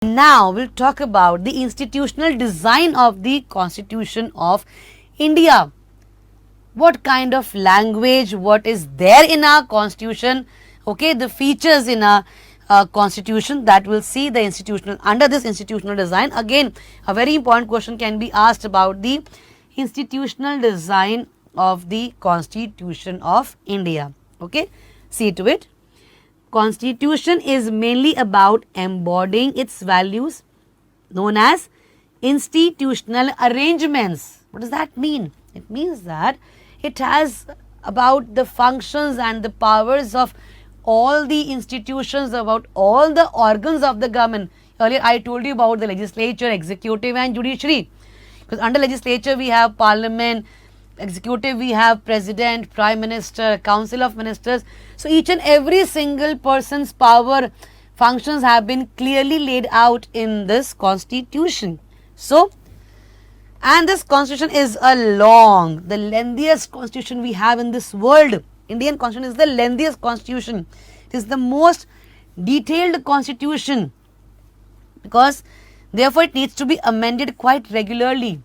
Now we'll talk about the institutional design of the Constitution of India. What kind of language, what is there in our constitution, okay, the features in our constitution, that will see the institutional, under this institutional design. Again, a very important question can be asked about the institutional design of the Constitution of India. Okay, see to it. Constitution is mainly about embodying its values, known as institutional arrangements. What does that mean? It means that it has about the functions and the powers of all the institutions, about all the organs of the government. Earlier I told you about the legislature, executive and judiciary. Because under legislature we have parliament, executive we have president, prime minister, council of ministers. So each and every single person's power functions have been clearly laid out in this constitution. So, and this constitution is the lengthiest constitution we have in this world. Indian constitution is the lengthiest constitution. It is the most detailed constitution, because therefore it needs to be amended quite regularly.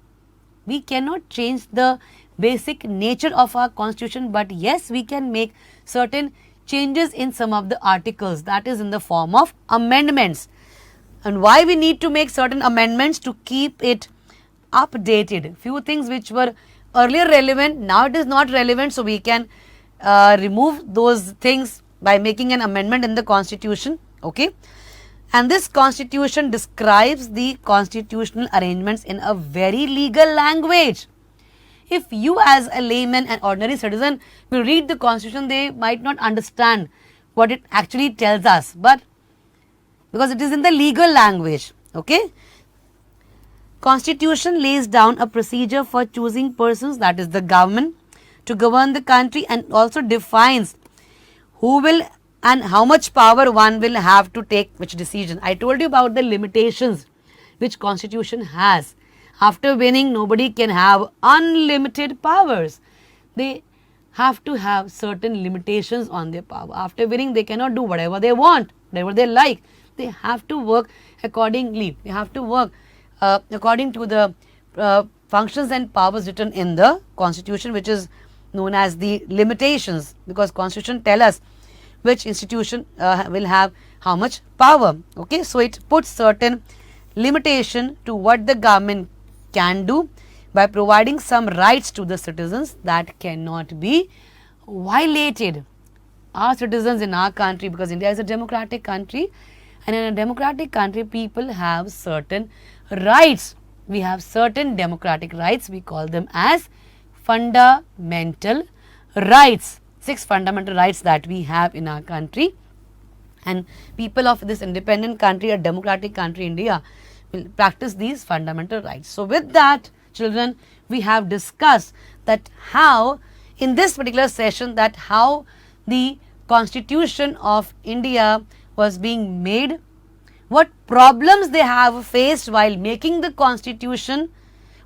We cannot change the basic nature of our constitution, but yes, we can make certain changes in some of the articles, that is in the form of amendments. And why we need to make certain amendments? To keep it updated. Few things which were earlier relevant, now it is not relevant, so we can remove those things by making an amendment in the constitution. Okay, and this constitution describes the constitutional arrangements in a very legal language. If you as a layman and ordinary citizen will read the constitution, they might not understand what it actually tells us, but because it is in the legal language. Okay, Constitution lays down a procedure for choosing persons, that is the government, to govern the country, and also defines who will and how much power one will have to take which decision. I told you about the limitations which constitution has. After winning, nobody can have unlimited powers. They have to have certain limitations on their power. After winning, they cannot do whatever they want, whatever they like. They have to work accordingly. They have to work according to the functions and powers written in the constitution, which is known as the limitations, because constitution tell us which institution will have how much power. Okay, so it puts certain limitation to what the government can do by providing some rights to the citizens that cannot be violated. Our citizens in our country, because India is a democratic country, and in a democratic country people have certain rights. We have certain democratic rights, we call them as fundamental rights. 6 fundamental rights that we have in our country, and people of this independent country, a democratic country India, will practice these fundamental rights. So with that, children, we have discussed that how in this particular session, that how the Constitution of India was being made, what problems they have faced while making the constitution,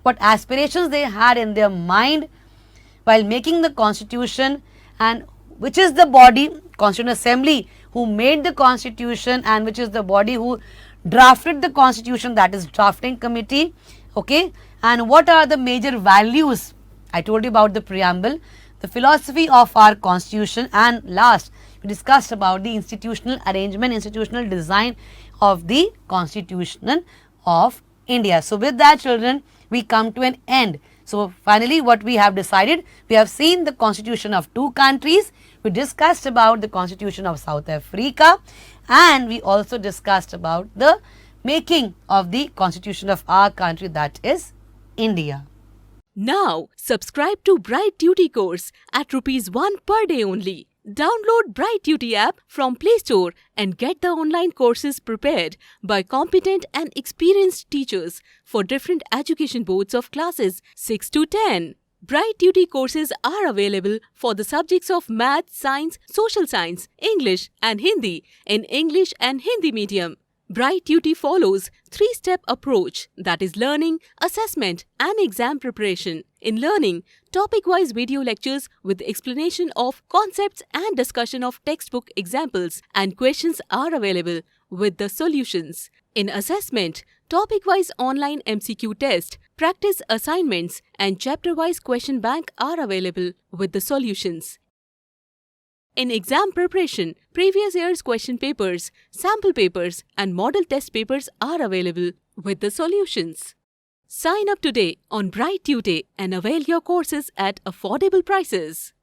what aspirations they had in their mind while making the constitution, and which is the body, Constitutional Assembly, who made the constitution, and which is the body who drafted the constitution, that is drafting committee. Okay, and what are the major values? I told you about the preamble, the philosophy of our constitution, and last we discussed about the institutional arrangement, institutional design of the Constitution of India. So with that, children, we come to an end. So finally, what we have decided, we have seen the constitution of 2 countries, we discussed about the constitution of South Africa, and we also discussed about the making of the constitution of our country, that is India. Now, subscribe to Bright Tutee course at ₹1 per day only. Download Bright Tutee app from Play Store and get the online courses prepared by competent and experienced teachers for different education boards of classes 6 to 10. Bright Tutee courses are available for the subjects of Math, Science, Social Science, English and Hindi in English and Hindi medium. Bright Tutee follows 3-step approach, that is learning, assessment and exam preparation. In learning, topic-wise video lectures with explanation of concepts and discussion of textbook examples and questions are available. with the solutions. In assessment, topic-wise online MCQ test, practice assignments and chapter-wise question bank are available with the solutions. In exam preparation, previous year's question papers, sample papers and model test papers are available with the solutions. Sign up today on Bright Tutee and avail your courses at affordable prices.